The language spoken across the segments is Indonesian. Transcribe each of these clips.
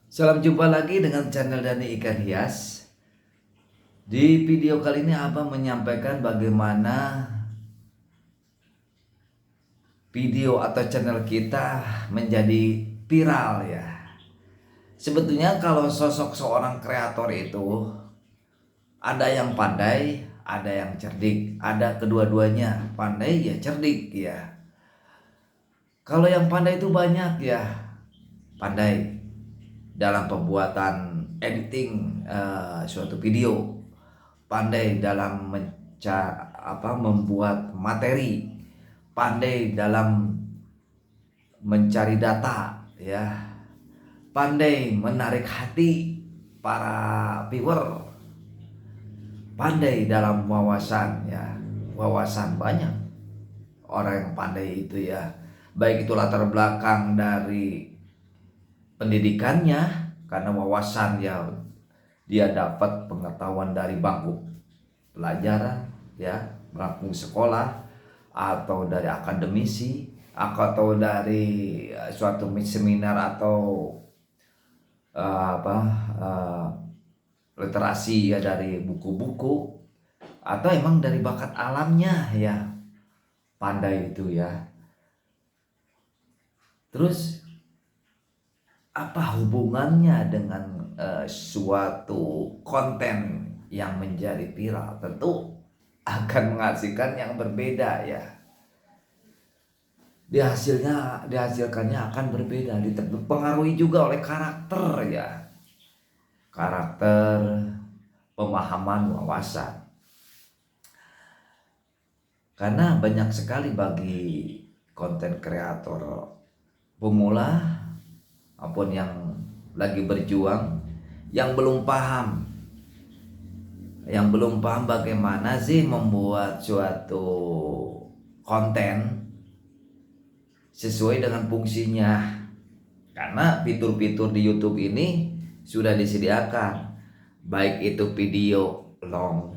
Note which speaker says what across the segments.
Speaker 1: Salam jumpa lagi dengan channel Dani Ikan Hias. Di video kali ini Abang menyampaikan bagaimana video atau channel kita menjadi viral ya. Sebetulnya kalau sosok seorang kreator itu ada yang pandai, ada yang cerdik, ada kedua-duanya, pandai ya cerdik ya. Kalau yang pandai itu banyak ya, pandai dalam pembuatan editing suatu video, pandai dalam membuat materi, pandai dalam mencari data ya, pandai menarik hati para viewer, pandai dalam wawasan ya, wawasan banyak orang yang pandai itu ya, baik itu latar belakang dari pendidikannya karena wawasan ya, dia dapat pengetahuan dari bangku pelajaran ya, bangku sekolah, atau dari akademisi, atau dari suatu seminar atau literasi ya, dari buku-buku, atau emang dari bakat alamnya ya, pandai itu ya. Terus apa hubungannya dengan suatu konten yang menjadi viral? Tentu akan menghasilkan yang berbeda ya. Dihasilkannya akan berbeda, dipengaruhi juga oleh karakter ya. Karakter, pemahaman, wawasan. Karena banyak sekali bagi konten kreator pemula maupun yang lagi berjuang yang belum paham bagaimana sih membuat suatu konten sesuai dengan fungsinya. Karena fitur-fitur di YouTube ini sudah disediakan, baik itu video long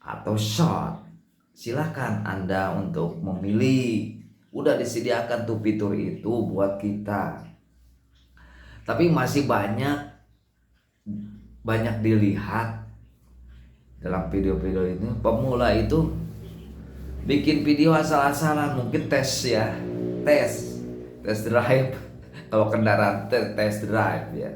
Speaker 1: atau short. Silakan Anda untuk memilih. Udah disediakan tuh fitur itu buat kita. Tapi masih banyak dilihat dalam video-video ini, pemula itu bikin video asal-asalan, mungkin tes drive kalau kendaraan tes drive ya,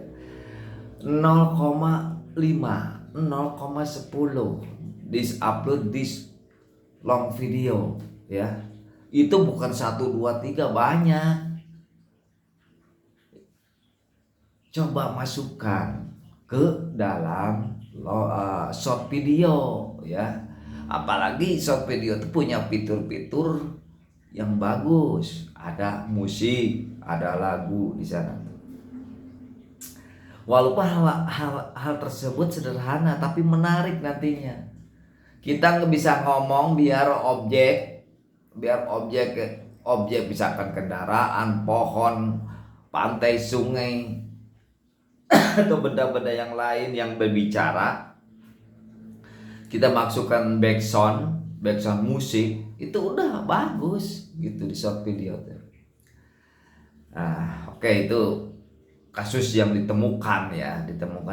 Speaker 1: 0,5 0,10 upload this long video ya. Itu bukan 1 2 3, banyak. Coba masukkan ke dalam short video ya. Apalagi short video itu punya fitur-fitur yang bagus, ada musik, ada lagu di sana. Walaupun hal tersebut sederhana tapi menarik nantinya. Kita nggak bisa ngomong biar objek misalkan kendaraan, pohon, pantai, sungai, atau benda-benda yang lain yang berbicara, kita masukkan backsound musik, itu udah bagus gitu di short video. Nah, oke, itu kasus yang ditemukan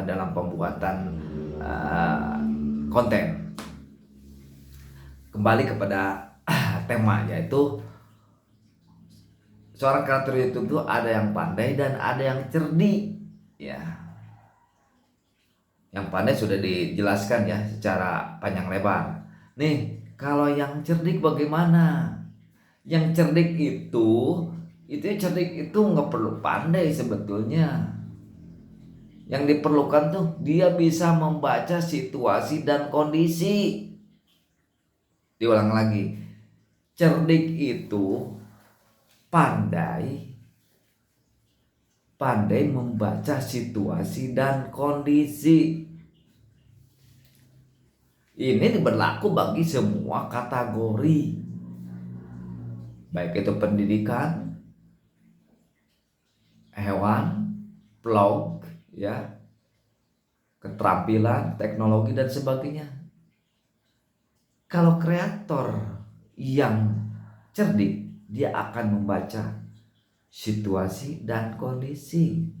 Speaker 1: dalam pembuatan konten. Kembali kepada tema, yaitu seorang kreator YouTube itu ada yang pandai dan ada yang cerdik ya. Yang pandai sudah dijelaskan ya secara panjang lebar. Nih, kalau yang cerdik bagaimana? Yang cerdik itu nggak perlu pandai sebetulnya. Yang diperlukan tuh dia bisa membaca situasi dan kondisi. Diulang lagi, cerdik itu pandai membaca situasi dan kondisi. Ini berlaku bagi semua kategori, baik itu pendidikan, hewan, vlog ya, keterampilan, teknologi dan sebagainya. Kalau kreator yang cerdik, dia akan membaca situasi dan kondisi.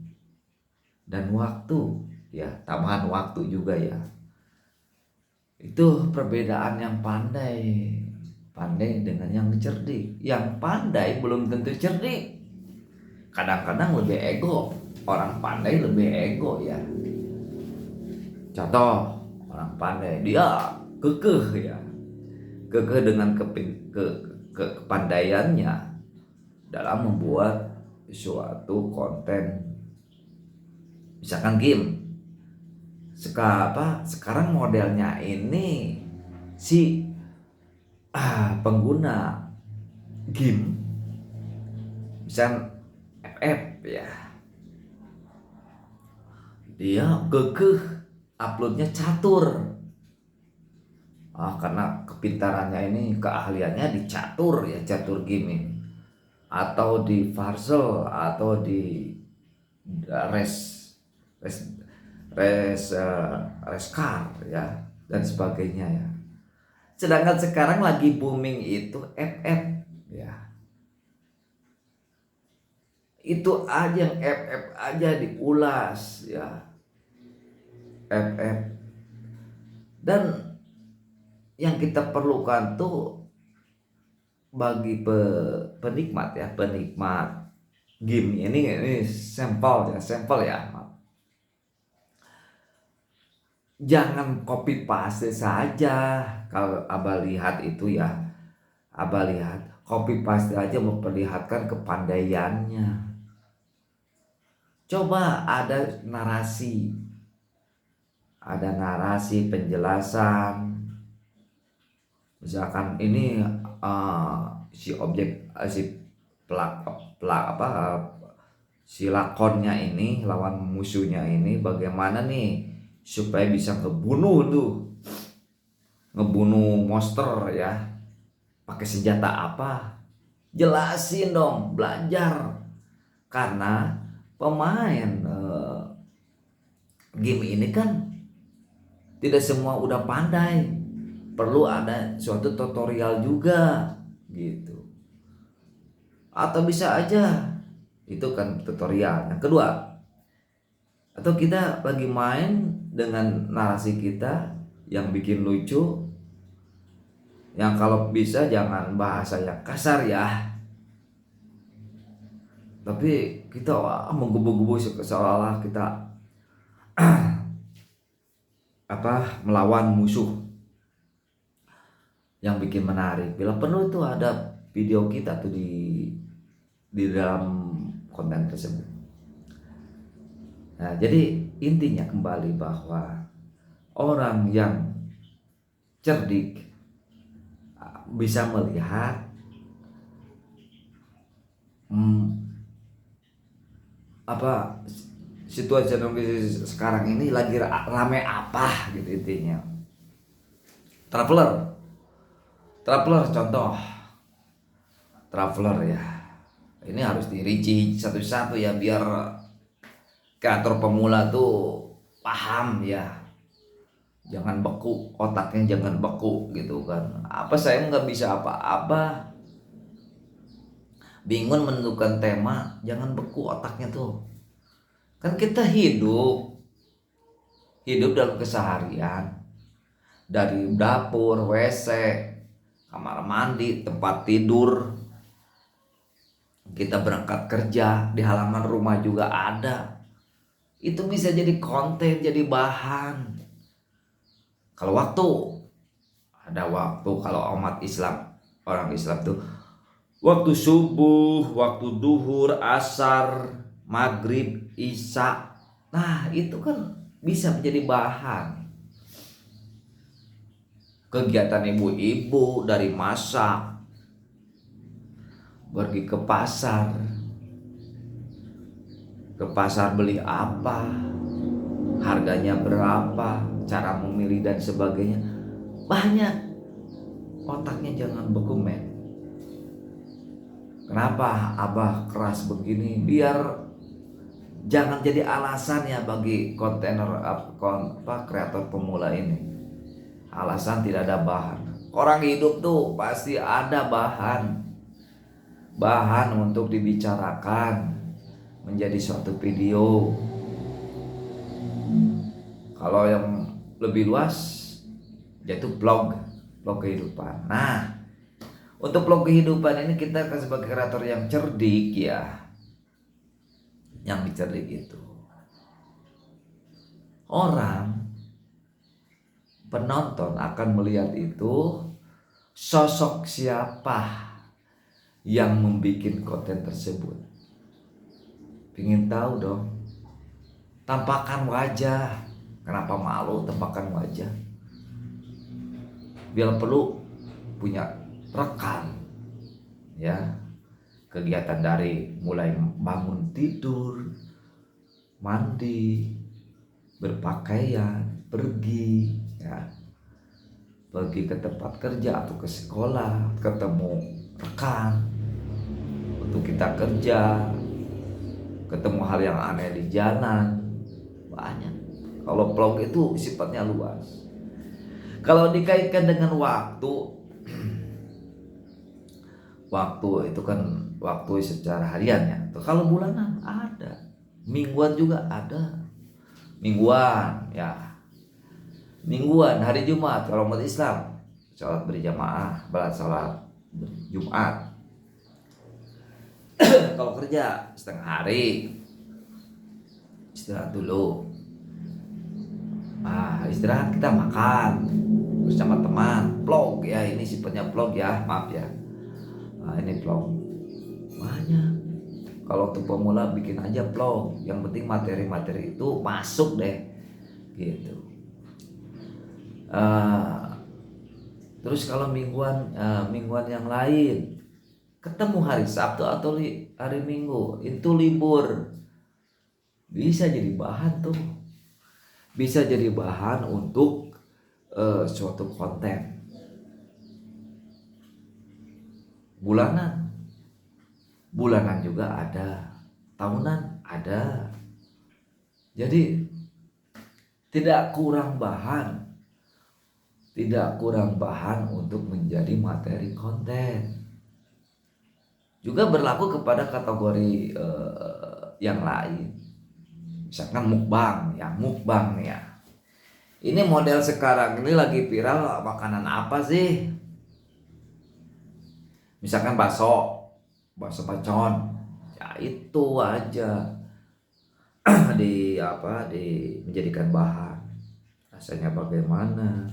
Speaker 1: dan waktu, ya tambahan waktu juga ya. Itu perbedaan yang pandai dengan yang cerdik. Yang pandai belum tentu cerdik. Kadang-kadang lebih ego. Orang pandai lebih ego ya. Contoh, orang pandai dia kekeh ya. Kekeh dengan kepandaiannya dalam membuat suatu konten. Misalkan game. Sekarang modelnya ini si pengguna game, misal FF ya, dia kekeh uploadnya catur. Karena kepintarannya ini, keahliannya di catur ya, catur gaming, atau di puzzle, atau di race car ya, dan sebagainya ya. Sedangkan sekarang lagi booming itu FF ya. Itu aja yang FF aja diulas ya. FF. Dan yang kita perlukan tuh bagi penikmat ya, penikmat game ini sampel ya. Jangan copy paste saja. Kalau Abah lihat itu ya, Abah lihat copy paste aja memperlihatkan kepandaiannya. Coba ada narasi penjelasan. Misalkan ini si lakonnya ini, lawan musuhnya ini bagaimana nih supaya bisa ngebunuh monster ya, pakai senjata apa, jelasin dong, belajar. Karena pemain game ini kan tidak semua udah pandai, perlu ada suatu tutorial juga gitu. Atau bisa aja itu kan tutorial. Yang kedua, atau kita lagi main dengan narasi kita yang bikin lucu, yang kalau bisa jangan bahasa yang kasar ya, tapi kita menggebu-gebu seolah-olah kita melawan musuh, yang bikin menarik. Bila perlu itu ada video kita tuh di dalam konten tersebut. Nah, jadi intinya kembali bahwa orang yang cerdik bisa melihat situasi sekarang ini lagi rame apa gitu intinya. Traveler contoh, traveler ya, ini harus dirinci satu-satu ya, biar kreator pemula tuh paham ya, jangan beku otaknya, jangan beku gitu kan. Saya nggak bisa apa-apa, bingung menentukan tema, jangan beku otaknya tuh. Kan kita hidup dalam keseharian, dari dapur, WC, kamar mandi, tempat tidur, kita berangkat kerja, di halaman rumah juga ada. Itu bisa jadi konten, jadi bahan. Kalau ada waktu, kalau umat Islam, orang Islam tuh waktu subuh, waktu duhur, asar, maghrib, isya. Nah itu kan bisa menjadi bahan. Kegiatan ibu-ibu dari masak, pergi ke pasar beli apa, harganya berapa, cara memilih dan sebagainya. Banyak. Otaknya jangan beku, men. Kenapa Abah keras begini? Biar jangan jadi alasan ya bagi kreator pemula ini. Alasan tidak ada bahan. Orang hidup tuh pasti ada bahan untuk dibicarakan menjadi suatu video. Kalau yang lebih luas yaitu blog kehidupan. Nah, untuk blog kehidupan ini kita akan sebagai kreator yang cerdik ya. Yang cerdik itu orang penonton akan melihat itu sosok siapa yang membuat konten tersebut. Pingin tahu dong, tampakkan wajah. Kenapa malu tampakkan wajah? Bila perlu punya rekan ya, kegiatan dari mulai bangun tidur, mandi, berpakaian, pergi ya, pergi ke tempat kerja atau ke sekolah, ketemu rekan untuk kita kerja, ketemu hal yang aneh di jalan, banyak. Kalau vlog itu sifatnya luas. Kalau dikaitkan dengan waktu itu kan waktu secara harian ya. Kalau bulanan ada, mingguan juga ada. Mingguan ya, mingguan hari Jumat kalau umat Islam sholat berjamaah, sholat Jumat. Kalau kerja setengah hari, istirahat dulu. Istirahat kita makan bersama teman, vlog ya, ini sifatnya vlog ya, maaf ya. Ini vlog banyak. Kalau untuk pemula bikin aja vlog, yang penting materi-materi itu masuk deh gitu. Terus kalau mingguan yang lain, ketemu hari Sabtu atau hari Minggu itu libur, bisa jadi bahan tuh, bisa jadi bahan untuk suatu konten. Bulanan juga ada, tahunan ada. Jadi tidak kurang bahan untuk menjadi materi konten. Juga berlaku kepada kategori yang lain. Misalkan mukbang ya. Ini model sekarang ini lagi viral, makanan apa sih? Misalkan bakso bacon, ya itu aja menjadikan bahan. Rasanya bagaimana?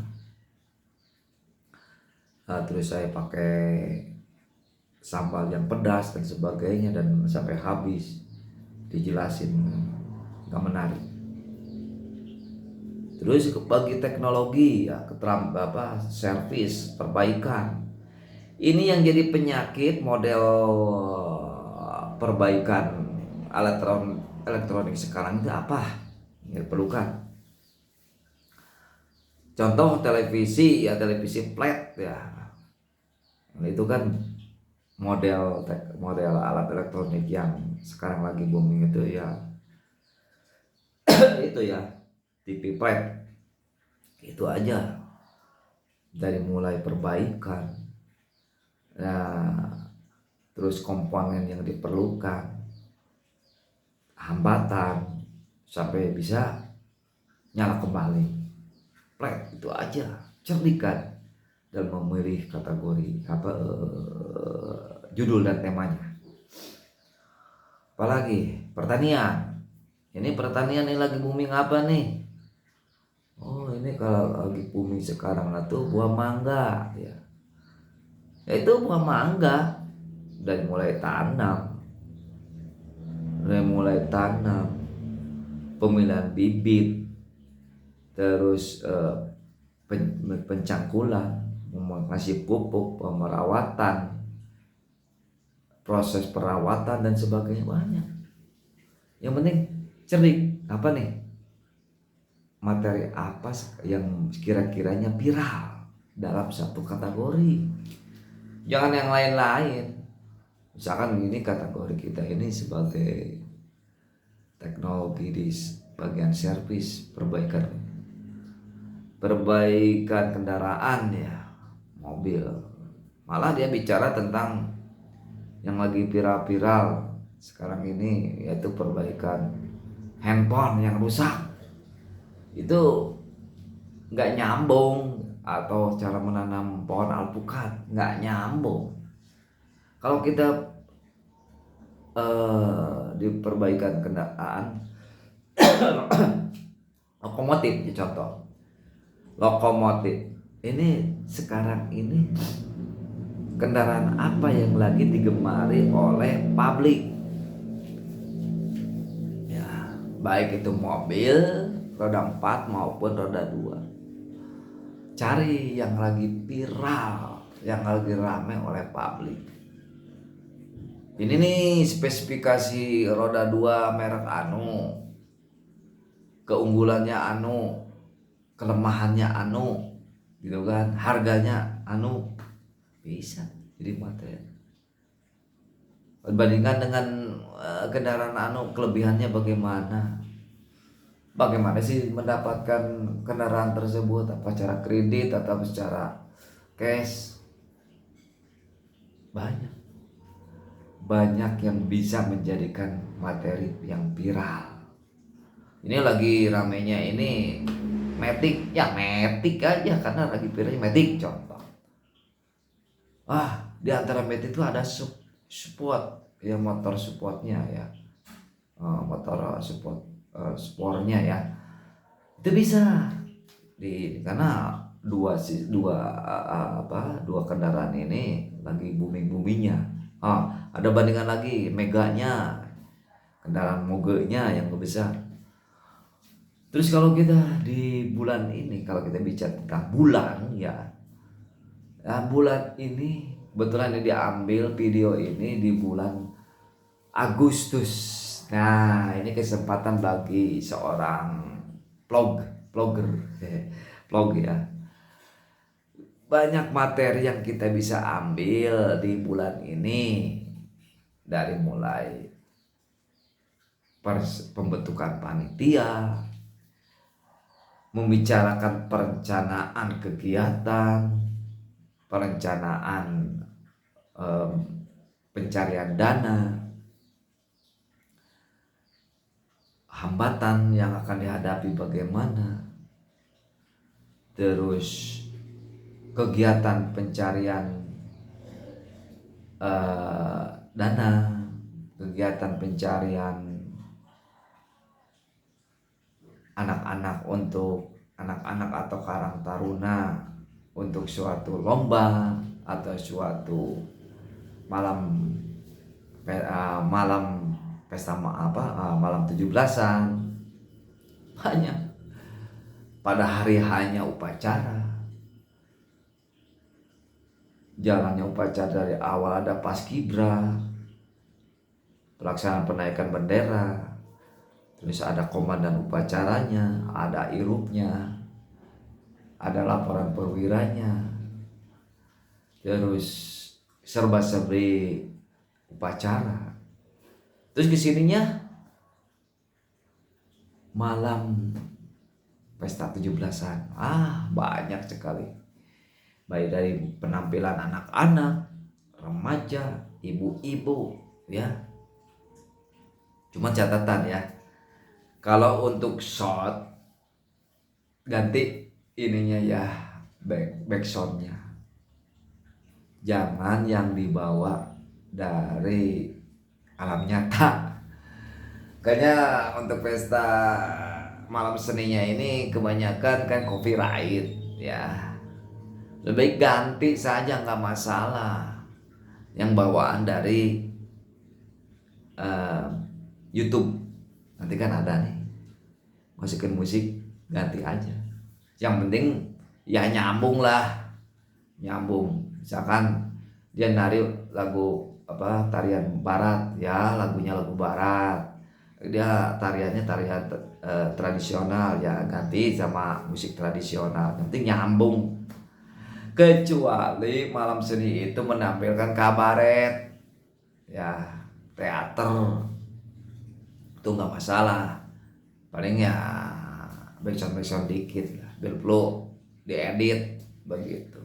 Speaker 1: Terus saya pakai sambal yang pedas dan sebagainya, dan sampai habis dijelasin, nggak menarik. Terus bagi teknologi ya, servis, perbaikan. Ini yang jadi penyakit model perbaikan elektronik sekarang itu apa? Yang diperlukan. Contoh televisi flat ya. Itu kan model alat elektronik yang sekarang lagi booming itu ya. Itu ya, TV flat. Itu aja. Dari mulai perbaikan, terus komponen yang diperlukan, hambatan, sampai bisa nyala kembali. Flat itu aja, cerdikan dan memilih kategori judul dan temanya. Apalagi pertanian. Ini pertanian ini lagi booming apa nih? Oh, ini kalau lagi booming sekarang tuh buah mangga ya. Itu buah mangga dari mulai tanam, pemilihan bibit, terus pencangkulan, mengasih pupuk, pemerawatan, proses perawatan dan sebagainya, banyak. Yang penting cerdik, apa nih? Materi apa yang kira-kiranya viral dalam satu kategori. Jangan yang lain-lain. Misalkan ini kategori kita ini sebagai teknologi di bagian servis, perbaikan kendaraan ya, mobil. Malah dia bicara tentang yang lagi viral sekarang ini, yaitu perbaikan handphone yang rusak. itu nggak nyambung, atau cara menanam pohon alpukat nggak nyambung. Kalau kita di perbaikan kendaraan lokomotif ya, contoh lokomotif ini sekarang ini kendaraan apa yang lagi digemari oleh publik ya, baik itu mobil roda 4 maupun roda 2. Cari yang lagi viral, yang lagi rame oleh publik. Ini nih spesifikasi roda 2 merek anu, keunggulannya anu, kelemahannya anu, gitu kan, harganya anu, bisa jadi materi. Bandingkan dengan kendaraan anu, kelebihannya bagaimana? Bagaimana sih mendapatkan kendaraan tersebut? Apa secara kredit atau secara cash? Banyak yang bisa menjadikan materi yang viral. Ini lagi ramenya ini Matic, ya Matic aja karena lagi viralnya Matic contoh. Di antara Matic itu ada support ya, motor supportnya ya, motor support sportnya ya, itu bisa karena dua kendaraan ini lagi boomingnya. Ada bandingan lagi Meganya, kendaraan mogenya yang besar. Terus kalau kita di bulan ini, kalau kita bicara tentang bulan ya, bulan ini kebetulan ini diambil video ini di bulan Agustus. Nah, ini kesempatan bagi seorang vlogger vlog ya. Banyak materi yang kita bisa ambil di bulan ini, dari mulai pembentukan panitia, membicarakan perencanaan kegiatan, perencanaan pencarian dana, hambatan yang akan dihadapi bagaimana, terus kegiatan pencarian dana, kegiatan pencarian anak-anak atau karang taruna untuk suatu lomba atau suatu malam pesta malam 17-an. Banyak pada hari hanya upacara, jalannya upacara dari awal ada paskibra, pelaksanaan penaikan bendera, terus ada komandan upacaranya, ada irupnya, ada laporan perwiranya, terus serba-serbi upacara. Terus kesininya malam pesta 17-an, banyak sekali, baik dari penampilan anak-anak, remaja, ibu-ibu ya. Cuma catatan ya, kalau untuk shot ganti ininya ya, backsoundnya jangan yang dibawa dari alam nyata. Kayaknya untuk pesta malam seninya ini kebanyakan kan copyright ya, lebih ganti saja nggak masalah, yang bawaan dari YouTube. Nanti kan ada nih masukin musik, ganti aja, yang penting ya nyambung. Misalkan dia nari lagu tarian barat ya, lagunya lagu barat, dia tariannya tarian tradisional ya, ganti sama musik tradisional, yang penting nyambung. Kecuali malam seni itu menampilkan kabaret ya, teater, itu nggak masalah, paling ya backsound dikit lah, biar perlu diedit begitu.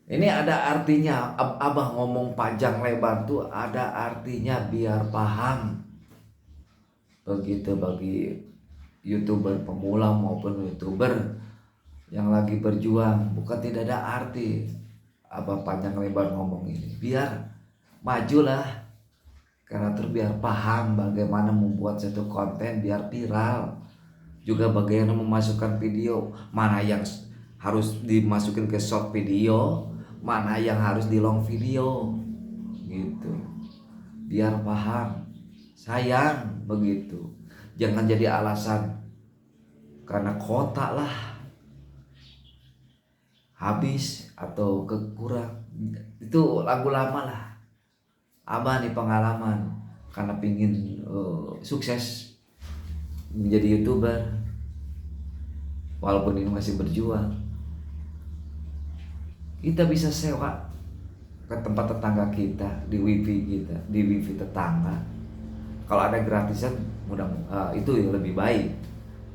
Speaker 1: Ini ada artinya, abah ngomong panjang lebar tuh ada artinya biar paham begitu bagi YouTuber pemula maupun YouTuber yang lagi berjuang, bukan tidak ada arti abang panjang lebar ngomong ini, biar majulah kreator, biar paham bagaimana membuat satu konten biar viral, juga bagaimana memasukkan video, mana yang harus dimasukin ke short video, mana yang harus di long video gitu, biar paham. Sayang begitu, jangan jadi alasan karena kota lah habis atau kekurang. Itu lagu lama lah. Abah nih pengalaman karena pingin sukses menjadi YouTuber, walaupun ini masih berjuang. Kita bisa sewa ke tempat tetangga kita, di wifi kita, di wifi tetangga. Kalau ada gratisan mudah itu ya lebih baik.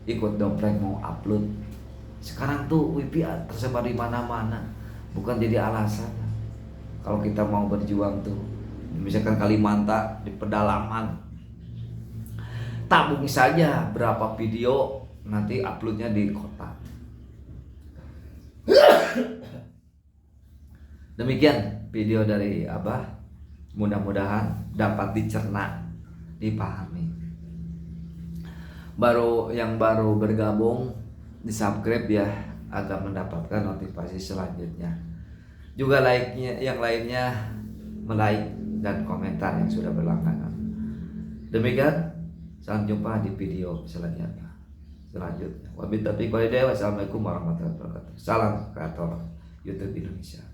Speaker 1: Ikut dompleng mau upload. Sekarang tuh wifi tersebar di mana-mana, bukan jadi alasan. Kalau kita mau berjuang tuh, misalkan Kalimantan di pedalaman, tabung saja berapa video, nanti uploadnya di kota. Demikian video dari Abah, mudah-mudahan dapat dicerna, dipahami. Yang baru bergabung, di subscribe ya agar mendapatkan notifikasi selanjutnya. Juga yang lainnya like dan komentar yang sudah berlangganan. Demikian, sampai jumpa di video selanjutnya. Wabillahi taufiq wal hidayah. Wassalamualaikum warahmatullahi wabarakatuh. Salam kreator YouTube Indonesia.